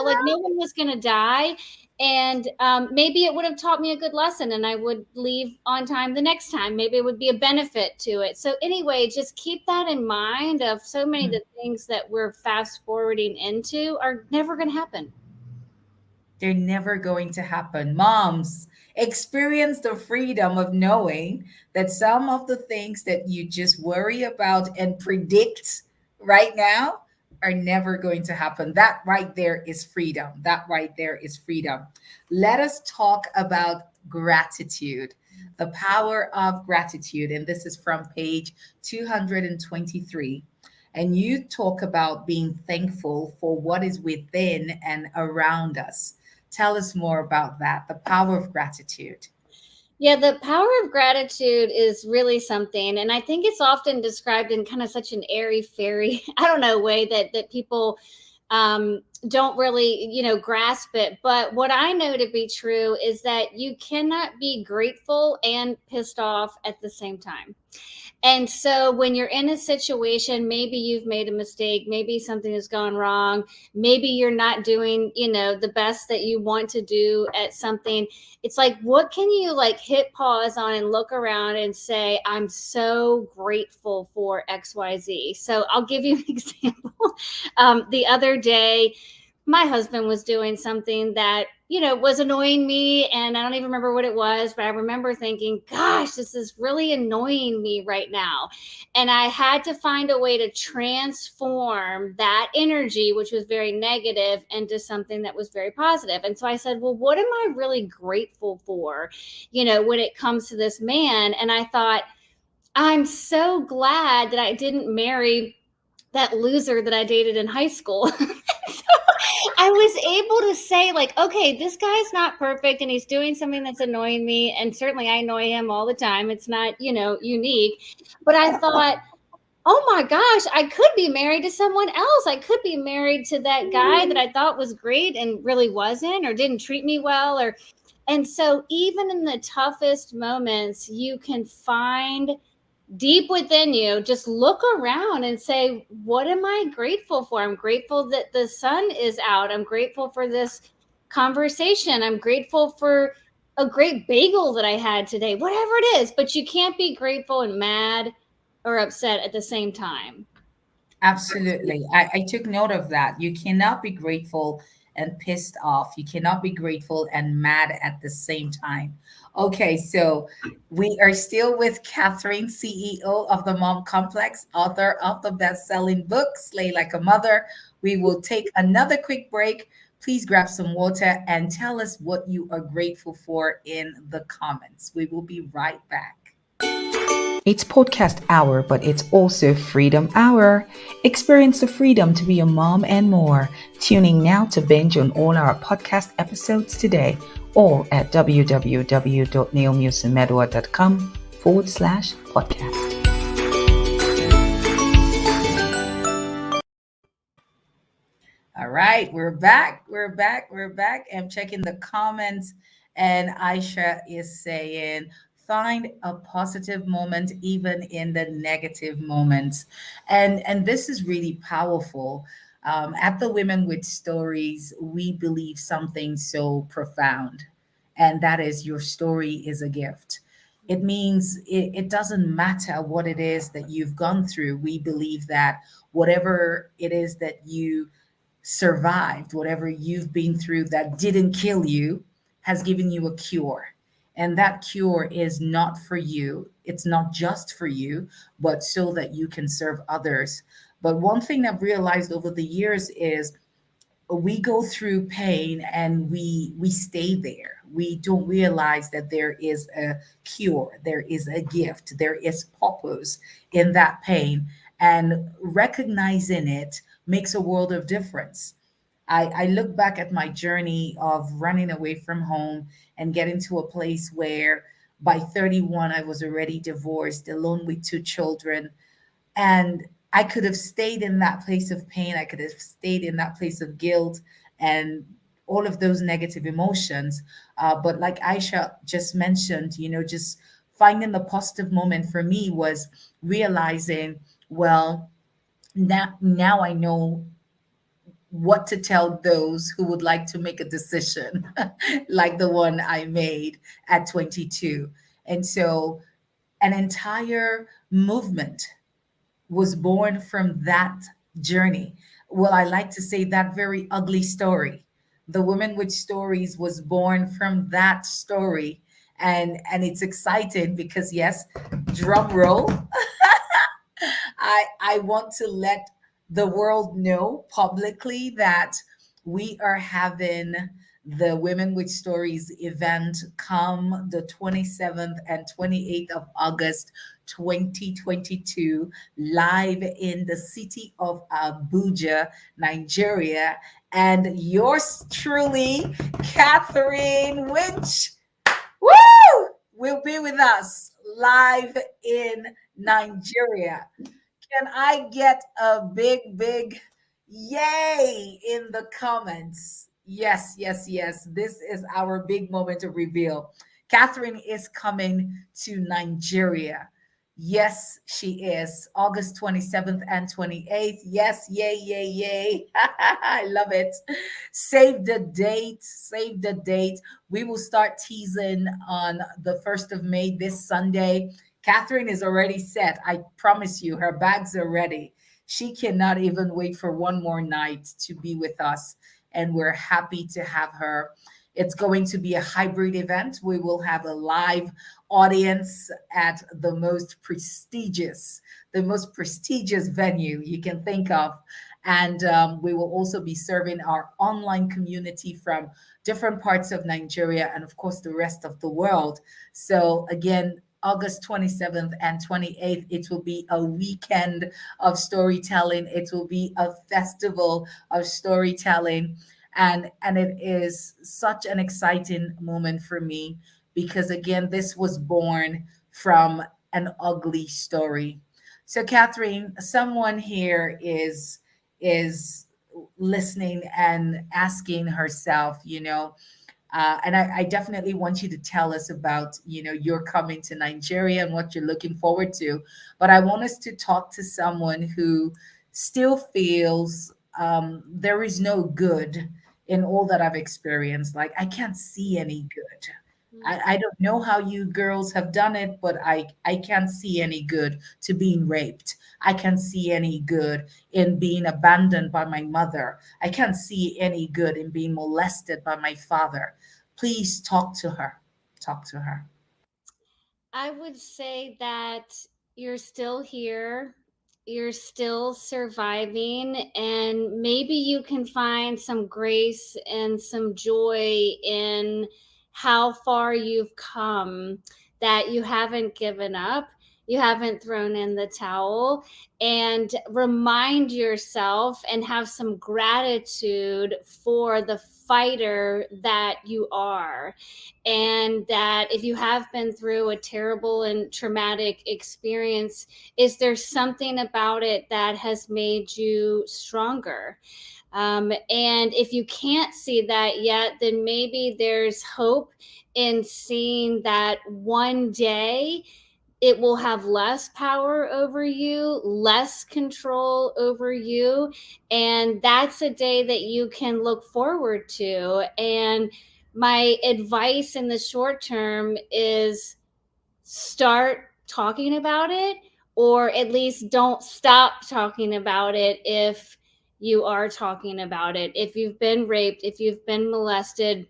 [SPEAKER 2] like no one was going to die. And maybe it would have taught me a good lesson and I would leave on time the next time. Maybe it would be a benefit to it. So anyway, just keep that in mind of so many of the things that we're fast forwarding into are never going to happen.
[SPEAKER 3] They're never going to happen. Moms, experience the freedom of knowing that some of the things that you just worry about and predict right now are never going to happen. That right there is freedom. That right there is freedom. Let us talk about gratitude, the power of gratitude. And this is from page 223. And you talk about being thankful for what is within and around us. Tell us more about that, the power of gratitude.
[SPEAKER 2] Yeah, the power of gratitude is really something. And I think it's often described in kind of such an airy fairy, I don't know, way that people don't really, grasp it. But what I know to be true is that you cannot be grateful and pissed off at the same time. And so when you're in a situation, maybe you've made a mistake, maybe something has gone wrong, maybe you're not doing, the best that you want to do at something. It's like, what can you like hit pause on and look around and say, I'm so grateful for XYZ. So I'll give you an example. The other day, my husband was doing something that, was annoying me. And I don't even remember what it was, but I remember thinking, gosh, this is really annoying me right now. And I had to find a way to transform that energy, which was very negative, into something that was very positive. And so I said, well, what am I really grateful for, when it comes to this man? And I thought, I'm so glad that I didn't marry that loser that I dated in high school. So I was able to say, like, okay, this guy's not perfect and he's doing something that's annoying me. And certainly I annoy him all the time. It's not, unique. But I thought, oh my gosh, I could be married to someone else. I could be married to that guy that I thought was great and really wasn't, or didn't treat me well. And so even in the toughest moments, you can find deep within you, just look around and say, what am I grateful for? I'm grateful that the sun is out. I'm grateful for this conversation. I'm grateful for a great bagel that I had today, whatever it is. But you can't be grateful and mad or upset at the same time.
[SPEAKER 3] Absolutely. I took note of that. You cannot be grateful and pissed off. You cannot be grateful and mad at the same time. Okay, so we are still with Catherine, CEO of the Mom Complex, author of the best selling book, Slay Like a Mother. We will take another quick break. Please grab some water and tell us what you are grateful for in the comments. We will be right back.
[SPEAKER 1] It's podcast hour, but it's also freedom hour. Experience the freedom to be a mom and more. Tuning now to binge on all our podcast episodes today, all at www.neomusamedwa.com/podcast.
[SPEAKER 3] All right, we're back. We're back. We're back. I'm checking the comments, and Aisha is saying, find a positive moment even in the negative moments. And this is really powerful. At the Women with Stories, we believe something so profound. and that is your story is a gift. It means it doesn't matter what it is that you've gone through. We believe that whatever it is that you survived, whatever you've been through that didn't kill you, has given you a cure. And that cure is not for you, it's not just for you, but so that you can serve others. But one thing I've realized over the years is we go through pain and we stay there. We don't realize that there is a cure, there is a gift, there is purpose in that pain, and recognizing it makes a world of difference. I look back at my journey of running away from home and getting to a place where by 31 I was already divorced, alone with two children, and I could have stayed in that place of pain. I could have stayed in that place of guilt and all of those negative emotions. But like Aisha just mentioned, just finding the positive moment for me was realizing, well, now I know what to tell those who would like to make a decision like the one I made at 22. And so an entire movement was born from that journey. Well, I like to say that very ugly story. The Women with Stories was born from that story. And it's exciting because yes, drum roll, I want to let the world know publicly that we are having the Women with Stories event come the 27th and 28th of August 2022, live in the city of Abuja, Nigeria. And yours truly, Catherine Winch, woo, will be with us live in Nigeria. Can I get a big, big yay in the comments? Yes, yes, yes. This is our big moment of reveal. Catherine is coming to Nigeria. Yes, she is. August 27th and 28th. Yes, yay, yay, yay. I love it. Save the date. Save the date. We will start teasing on the 1st of May, this Sunday. Catherine is already set. I promise you, her bags are ready. She cannot even wait for one more night to be with us. And we're happy to have her. It's going to be a hybrid event. We will have a live audience at the most prestigious venue you can think of. And we will also be serving our online community from different parts of Nigeria and, of course, the rest of the world. So, again, August 27th and 28th, it will be a weekend of storytelling. It will be a festival of storytelling. And it is such an exciting moment for me because again, this was born from an ugly story. So Catherine, someone here is listening and asking herself, and I definitely want you to tell us about, your coming to Nigeria and what you're looking forward to. But I want us to talk to someone who still feels there is no good in all that I've experienced. Like, I can't see any good. I don't know how you girls have done it, but I can't see any good to being raped. I can't see any good in being abandoned by my mother. I can't see any good in being molested by my father. Please talk to her. Talk to her.
[SPEAKER 2] I would say that you're still here, you're still surviving, and maybe you can find some grace and some joy in how far you've come, that you haven't given up. You haven't thrown in the towel, and remind yourself and have some gratitude for the fighter that you are, and that if you have been through a terrible and traumatic experience, is there something about it that has made you stronger? And if you can't see that yet, then maybe there's hope in seeing that one day it will have less power over you, less control over you. And that's a day that you can look forward to. And My advice in the short term is start talking about it, or at least don't stop talking about it if you are talking about it. If you've been raped, if you've been molested,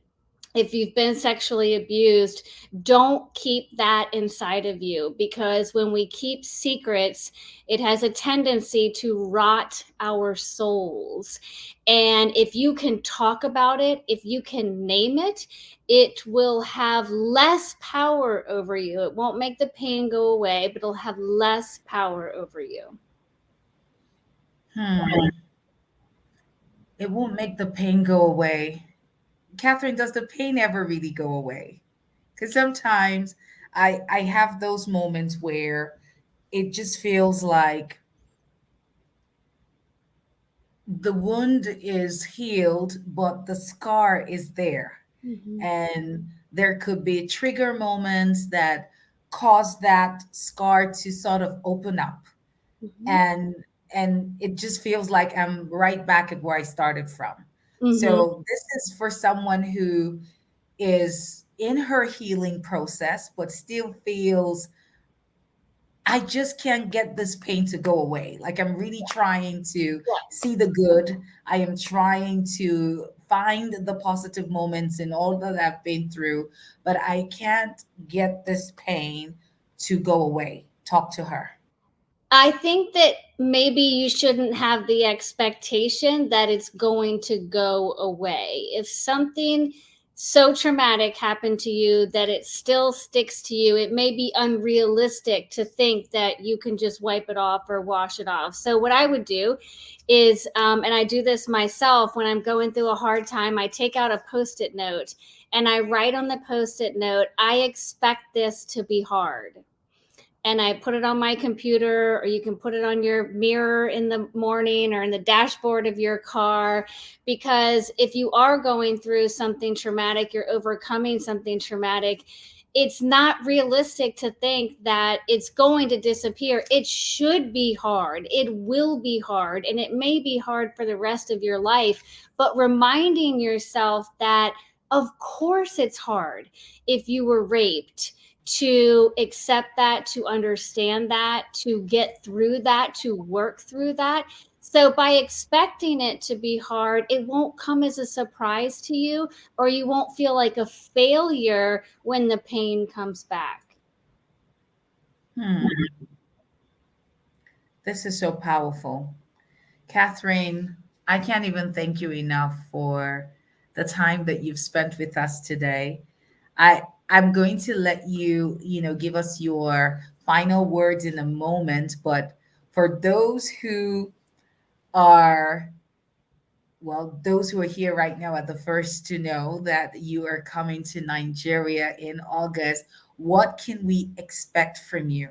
[SPEAKER 2] if you've been sexually abused, don't keep that inside of you, because when we keep secrets, it has a tendency to rot our souls. And if you can talk about it, if you can name it, it will have less power over you. It won't make the pain go away, but it'll have less power over you.
[SPEAKER 3] Hmm. It won't make the pain go away. Catherine, does the pain ever really go away? Because sometimes I have those moments where it just feels like the wound is healed, but the scar is there.
[SPEAKER 2] Mhm.
[SPEAKER 3] And there could be trigger moments that cause that scar to sort of open up.
[SPEAKER 2] Mhm.
[SPEAKER 3] And it just feels like I'm right back at where I started from.
[SPEAKER 2] Mhm.
[SPEAKER 3] So this is for someone who is in her healing process, but still feels I just can't get this pain to go away. Like I'm really trying to see the good. I am trying to find the positive moments in all that I've been through, but I can't get this pain to go away. Talk to her.
[SPEAKER 2] I think that maybe you shouldn't have the expectation that it's going to go away. If something so traumatic happened to you that it still sticks to you, it may be unrealistic to think that you can just wipe it off or wash it off. So, what I would do is, and I do this myself when I'm going through a hard time, I take out a post it note and I write on the post it note, I expect this to be hard, and I put it on my computer, or you can put it on your mirror in the morning or in the dashboard of your car. Because if you are going through something traumatic, you're overcoming something traumatic, it's not realistic to think that it's going to disappear. It should be hard. It will be hard. And it may be hard for the rest of your life. But reminding yourself that, of course, it's hard if you were raped, to accept that, to understand that, to get through that, to work through that. So by expecting it to be hard, it won't come as a surprise to you, or you won't feel like a failure when the pain comes back.
[SPEAKER 3] Hmm. This is so powerful. Catherine, I can't even thank you enough for the time that you've spent with us today. I'm going to let you, give us your final words in a moment, but for those who are, well, those who are here right now are the first to know that you are coming to Nigeria in August. What can we expect from you?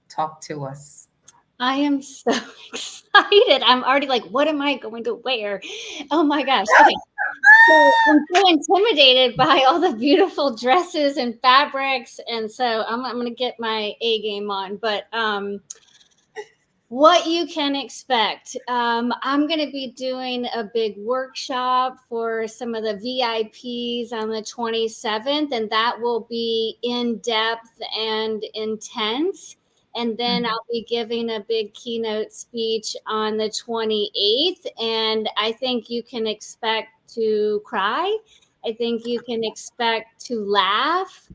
[SPEAKER 3] Talk to us.
[SPEAKER 2] I am so excited. I'm already like, what am I going to wear? Oh my gosh. Okay. So I'm so intimidated by all the beautiful dresses and fabrics. And so I'm going to get my A game on. But what you can expect. I'm going to be doing a big workshop for some of the VIPs on the 27th, and that will be in depth and intense. And then
[SPEAKER 3] Mhm.
[SPEAKER 2] I'll be giving a big keynote speech on the 28th. And I think you can expect to cry. I think you can expect to laugh,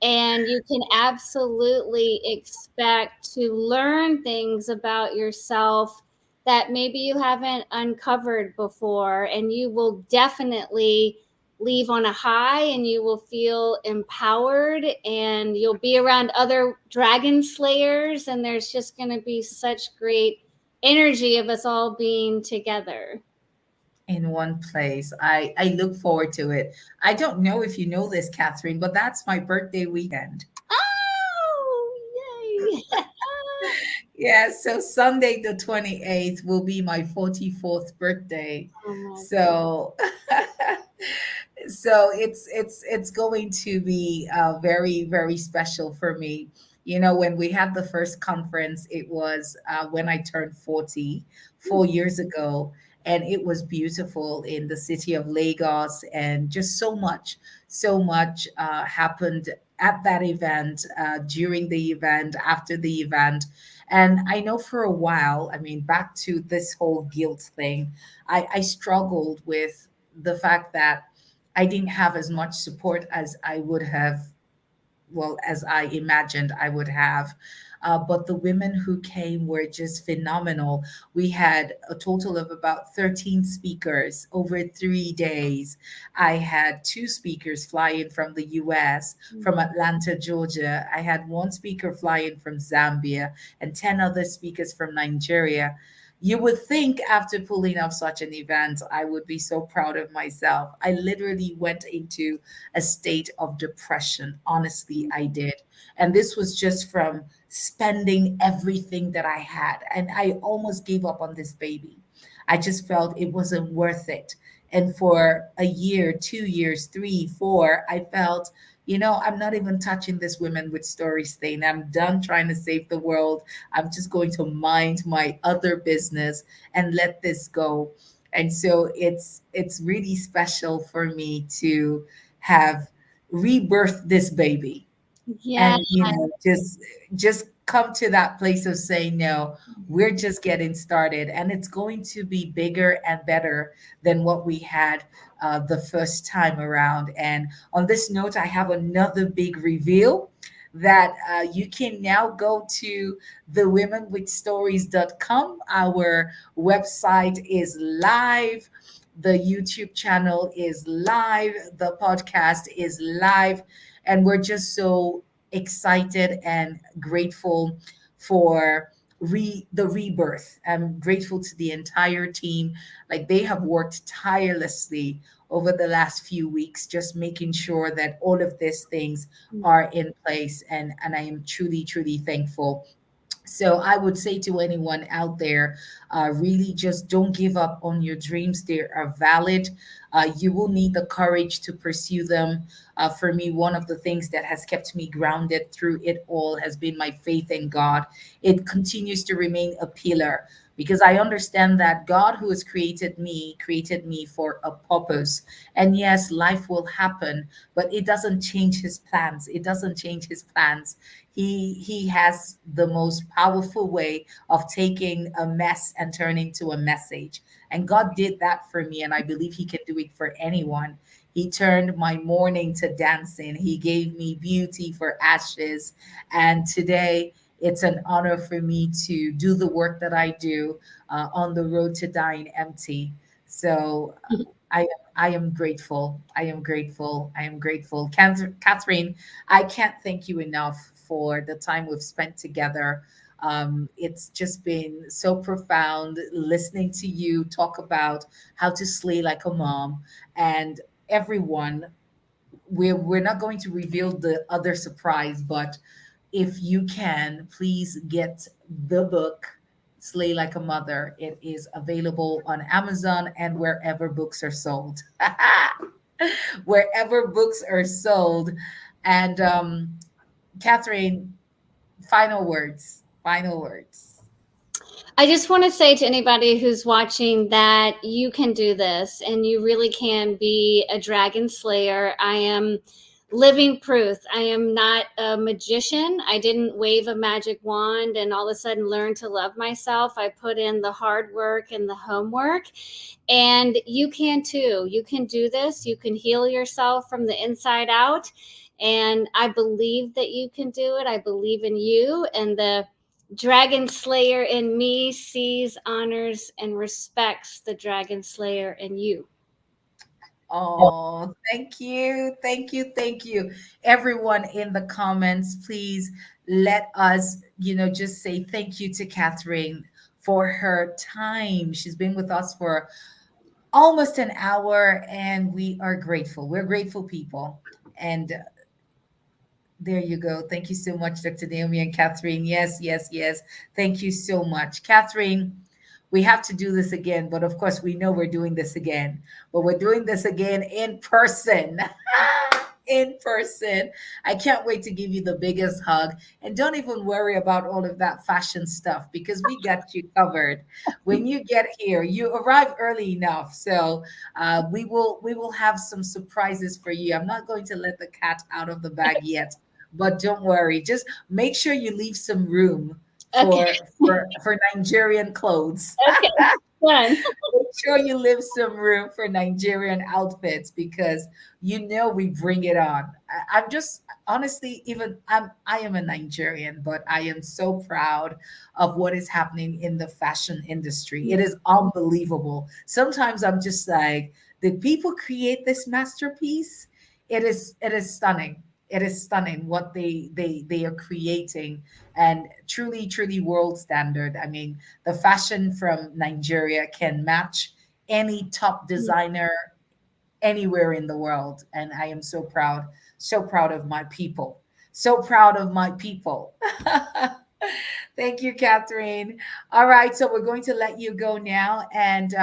[SPEAKER 2] and you can absolutely expect to learn things about yourself that maybe you haven't uncovered before. And you will definitely leave on a high, and you will feel empowered, and you'll be around other dragon slayers. And there's just going to be such great energy of us all being together.
[SPEAKER 3] In one place. I look forward to it. I don't know if you know this, Catherine, but that's my birthday weekend.
[SPEAKER 2] Oh, yay!
[SPEAKER 3] Yeah, so Sunday the 28th will be my 44th birthday.
[SPEAKER 2] Oh my God.
[SPEAKER 3] So so it's going to be very very special for me. When we had the first conference, it was when I turned 40 4 years ago, and it was beautiful in the city of Lagos, and just so much happened at that event, during the event, after the event. And I know for a while, I mean, back to this whole guilt thing, I struggled with the fact that I didn't have as much support as I would have, well, as I imagined I would have. But the women who came were just phenomenal. We had a total of about 13 speakers over 3 days. I had two speakers fly in from the US, from Atlanta, Georgia. I had one speaker fly in from Zambia, and 10 other speakers from Nigeria. You would think after pulling off such an event, I would be so proud of myself. I literally went into a state of depression. Honestly, I did. And this was just from spending everything that I had. And I almost gave up on this baby. I just felt it wasn't worth it. And for a year, 2 years, three, four, I felt, I'm not even touching this women with stories thing. I'm done trying to save the world. I'm just going to mind my other business and let this go. And so it's really special for me to have rebirthed this baby,
[SPEAKER 2] Yeah.
[SPEAKER 3] and just come to that place of saying, no, we're just getting started, and it's going to be bigger and better than what we had the first time around. And on this note, I have another big reveal that you can now go to thewomenwithstories.com. Our website is live, the YouTube channel is live, the podcast is live, and we're just so excited and grateful for the rebirth. I'm grateful to the entire team. Like, they have worked tirelessly over the last few weeks, just making sure that all of these things are in place. And I am truly, truly thankful. So I would say to anyone out there, really just don't give up on your dreams. They are valid. You will need the courage to pursue them. For me, one of the things that has kept me grounded through it all has been my faith in God. It continues to remain a pillar, because I understand that God, who has created me for a purpose. And yes, life will happen, but it doesn't change his plans. It doesn't change his plans. He has the most powerful way of taking a mess and turning to a message. And God did that for me, and I believe he can do it for anyone. He turned my mourning to dancing. He gave me beauty for ashes. And today, it's an honor for me to do the work that I do, on the road to dying empty. So I I am grateful. I am grateful. I am grateful. Catherine, I can't thank you enough for the time we've spent together. It's just been so profound listening to you talk about how to slay like a mom. And everyone, we're not going to reveal the other surprise, but if you can, please get the book Slay Like a Mother. It is available on Amazon and wherever books are sold. Wherever books are sold. And Catherine, final words. Final words.
[SPEAKER 2] I just want to say to anybody who's watching that you can do this and you really can be a dragon slayer. I am living proof. I am not a magician. I didn't wave a magic wand and all of a sudden learn to love myself. I put in the hard work and the homework. And you can too. You can do this. You can heal yourself from the inside out. And I believe that you can do it. I believe in you. And the Dragon Slayer in me sees, honors, and respects the Dragon Slayer in you.
[SPEAKER 3] Oh, thank you. Thank you. Thank you. Everyone in the comments, please let us, just say thank you to Catherine for her time. She's been with us for almost an hour, and we are grateful. We're grateful people. And there you go. Thank you so much, Dr. Naomi and Catherine. Yes, yes, yes. Thank you so much. Catherine, we have to do this again, but of course, we know we're doing this again, but we're doing this again in person. in person. I can't wait to give you the biggest hug. And don't even worry about all of that fashion stuff because we got you covered. When you get here, you arrive early enough. So we will have some surprises for you. I'm not going to let the cat out of the bag yet, but don't worry. Just make sure you leave some room
[SPEAKER 2] Okay.
[SPEAKER 3] for Nigerian clothes.
[SPEAKER 2] Okay. Done.
[SPEAKER 3] Make sure you leave some room for Nigerian outfits because you know we bring it on. I'm just honestly, even I am a Nigerian, but I am so proud of what is happening in the fashion industry. It is unbelievable. Sometimes I'm just like, did people create this masterpiece? It is stunning. It is stunning what they are creating, and truly, truly world standard. I mean, the fashion from Nigeria can match any top designer anywhere in the world. And I am so proud of my people. So proud of my people. Thank you, Catherine. All right, so we're going to let you go now, and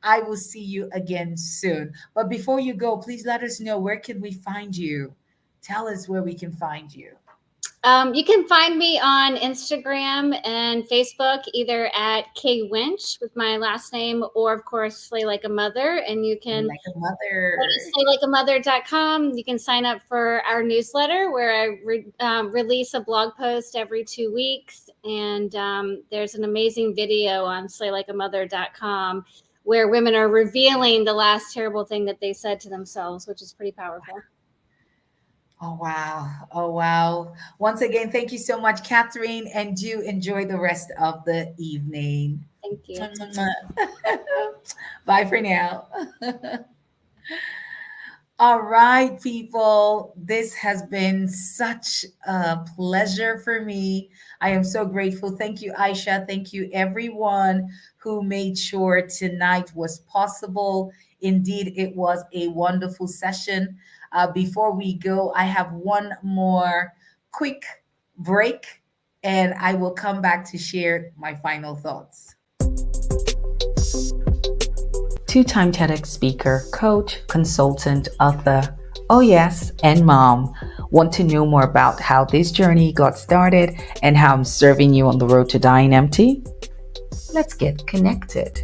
[SPEAKER 3] I will see you again soon. But before you go, please let us know, where can we find you? Tell us where we can find you.
[SPEAKER 2] You can find me on Instagram and Facebook, either at K Winch with my last name, or of course Slay Like a Mother. And you can
[SPEAKER 3] Like a
[SPEAKER 2] go to
[SPEAKER 3] mother.
[SPEAKER 2] slaylikeamother.com. You can sign up for our newsletter where I release a blog post every 2 weeks. And there's an amazing video on slaylikeamother.com where women are revealing the last terrible thing that they said to themselves, which is pretty powerful.
[SPEAKER 3] Oh, wow. Oh, wow. Once again, thank you so much, Catherine, and do enjoy the rest of the evening.
[SPEAKER 2] Thank you.
[SPEAKER 3] Bye for now. All right, people. This has been such a pleasure for me. I am so grateful. Thank you, Aisha. Thank you, everyone who made sure tonight was possible. Indeed, it was a wonderful session. Before we go, I have one more quick break, and I will come back to share my final thoughts.
[SPEAKER 1] Two-time TEDx speaker, coach, consultant, author, oh yes, and mom. Want to know more about how this journey got started and how I'm serving you on the road to dying empty? Let's get connected.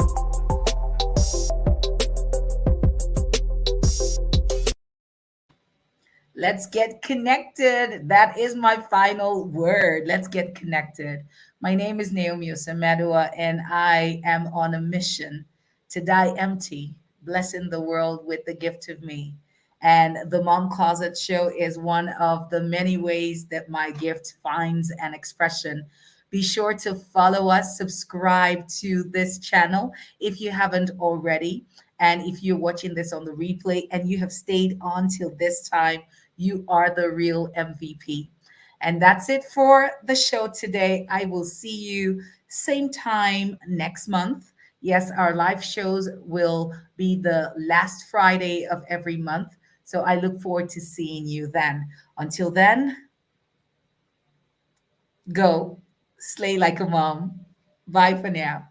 [SPEAKER 3] Let's get connected. That is my final word. Let's get connected. My name is Naomi Osamedua, and I am on a mission to die empty, blessing the world with the gift of me. And the Mom Closet Show is one of the many ways that my gift finds an expression. Be sure to follow us, subscribe to this channel if you haven't already. And if you're watching this on the replay and you have stayed on till this time, you are the real MVP. And that's it for the show today. I will see you same time next month. Yes, our live shows will be the last Friday of every month. So I look forward to seeing you then. Until then, go slay like a mom. Bye for now.